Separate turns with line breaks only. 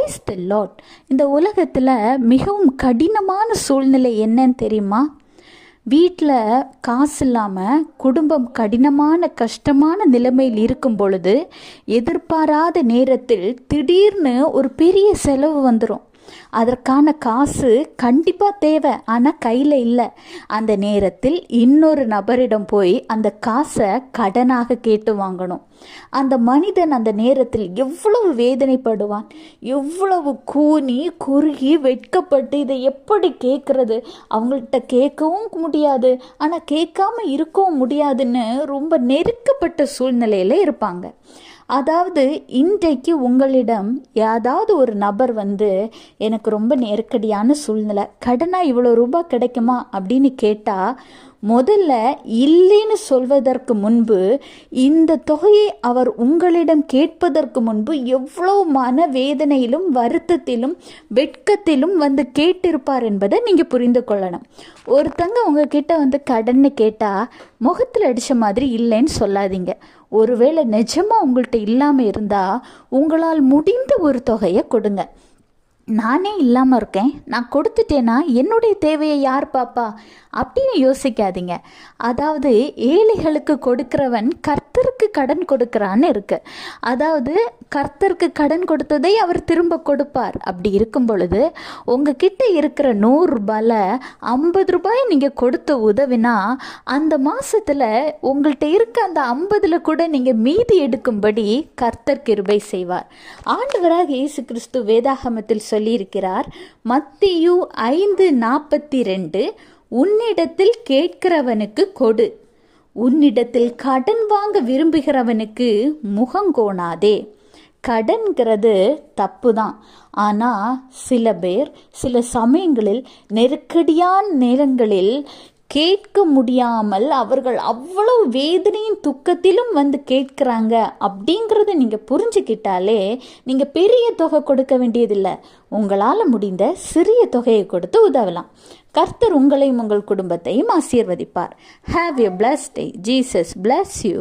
Praise the Lord. இந்த உலகத்தில் மிகவும் கடினமான சூழ்நிலை என்னன்னு தெரியுமா? வீட்டில் காசு இல்லாமல் குடும்பம் கடினமான கஷ்டமான நிலைமையில் இருக்கும் பொழுது எதிர்பாராத நேரத்தில் திடீர்னு ஒரு பெரிய செலவு வந்துடும். அதற்கான காசு கண்டிப்பாக தேவை, ஆனால் கையில் இல்லை. அந்த நேரத்தில் இன்னொரு நபரிடம் போய் அந்த காசை கடனாக கேட்டு வாங்கணும். அந்த மனிதன் அந்த நேரத்தில் எவ்வளவு வேதனைப்படுவான், எவ்வளவு கூனி குறுகி வெட்கப்பட்டு இதை எப்படி கேட்கறது, அவங்கள்ட்ட கேட்கவும் முடியாது ஆனால் கேட்காம இருக்கவும் முடியாதுன்னு ரொம்ப நெருக்கப்பட்ட சூழ்நிலையில் இருப்பாங்க. அதாவது இன்றைக்கு உங்களிடம் ஏதாவது ஒரு நபர் வந்து எனக்கு ரொம்ப நெருக்கடியான சூழ்நிலை, கடனாக இவ்வளோ ரூபாய் கிடைக்குமா அப்படின்னு கேட்டால், முதல்ல இல்லைன்னு சொல்வதற்கு முன்பு இந்த தொகையை அவர் உங்களிடம் கேட்பதற்கு முன்பு எவ்வளோ மனவேதனையிலும் வருத்தத்திலும் வெட்கத்திலும் வந்து கேட்டிருப்பார் என்பதை நீங்கள் புரிந்து கொள்ளணும். ஒருத்தங்க உங்ககிட்ட வந்து கடன்னு கேட்டால் முகத்தில் அடித்த மாதிரி இல்லைன்னு சொல்லாதீங்க. ஒருவேளை நிஜமாக உங்கள்கிட்ட இல்லாமல் இருந்தால் உங்களால் முடிந்த ஒரு தொகையை கொடுங்க. நானே இல்லாமல் இருக்கேன், நான் கொடுத்துட்டேன்னா என்னுடைய தேவையை யார் பாப்பா அப்படின்னு யோசிக்காதீங்க. அதாவது ஏழைகளுக்கு கொடுக்கிறவன் கர்த்தருக்கு கடன் கொடுக்கிறான்னு இருக்கு. அதாவது கர்த்தருக்கு கடன் கொடுத்ததை அவர் திரும்ப கொடுப்பார். அப்படி இருக்கும் பொழுது உங்ககிட்ட இருக்கிற 100 ரூபாயில் 50 ரூபாயை நீங்கள் கொடுத்து உதவினா அந்த மாதத்தில் உங்கள்கிட்ட இருக்க அந்த 50 கூட நீங்கள் மீதி எடுக்கும்படி கர்த்தர் கிருபை செய்வார். ஆண்டவராக இயேசு கிறிஸ்து வேதாகமத்தில் சொல்லியிருக்கிறார், மத்தேயு 5:42, உன்னிடத்தில் கேட்கிறவனுக்கு கொடு, உன்னிடத்தில் கடன் வாங்க விரும்புகிறவனுக்கு முகங்கோணாதே. கடன்கிறது தப்பு தான், ஆனால் சில பேர் சில சமயங்களில் நெருக்கடியான நேரங்களில் கேட்க முடியாமல் அவர்கள் அவ்வளவு வேதனையும் துக்கத்திலும் வந்து கேட்குறாங்க. அப்படிங்கிறத நீங்கள் புரிஞ்சுக்கிட்டாலே நீங்கள் பெரிய தொகை கொடுக்க வேண்டியதில்லை, உங்களால் முடிந்த சிறிய தொகையை கொடுத்து உதவலாம். கர்த்தர் உங்களையும் உங்கள் குடும்பத்தையும் ஆசீர்வதிப்பார். Have a blessed day. Jesus bless you.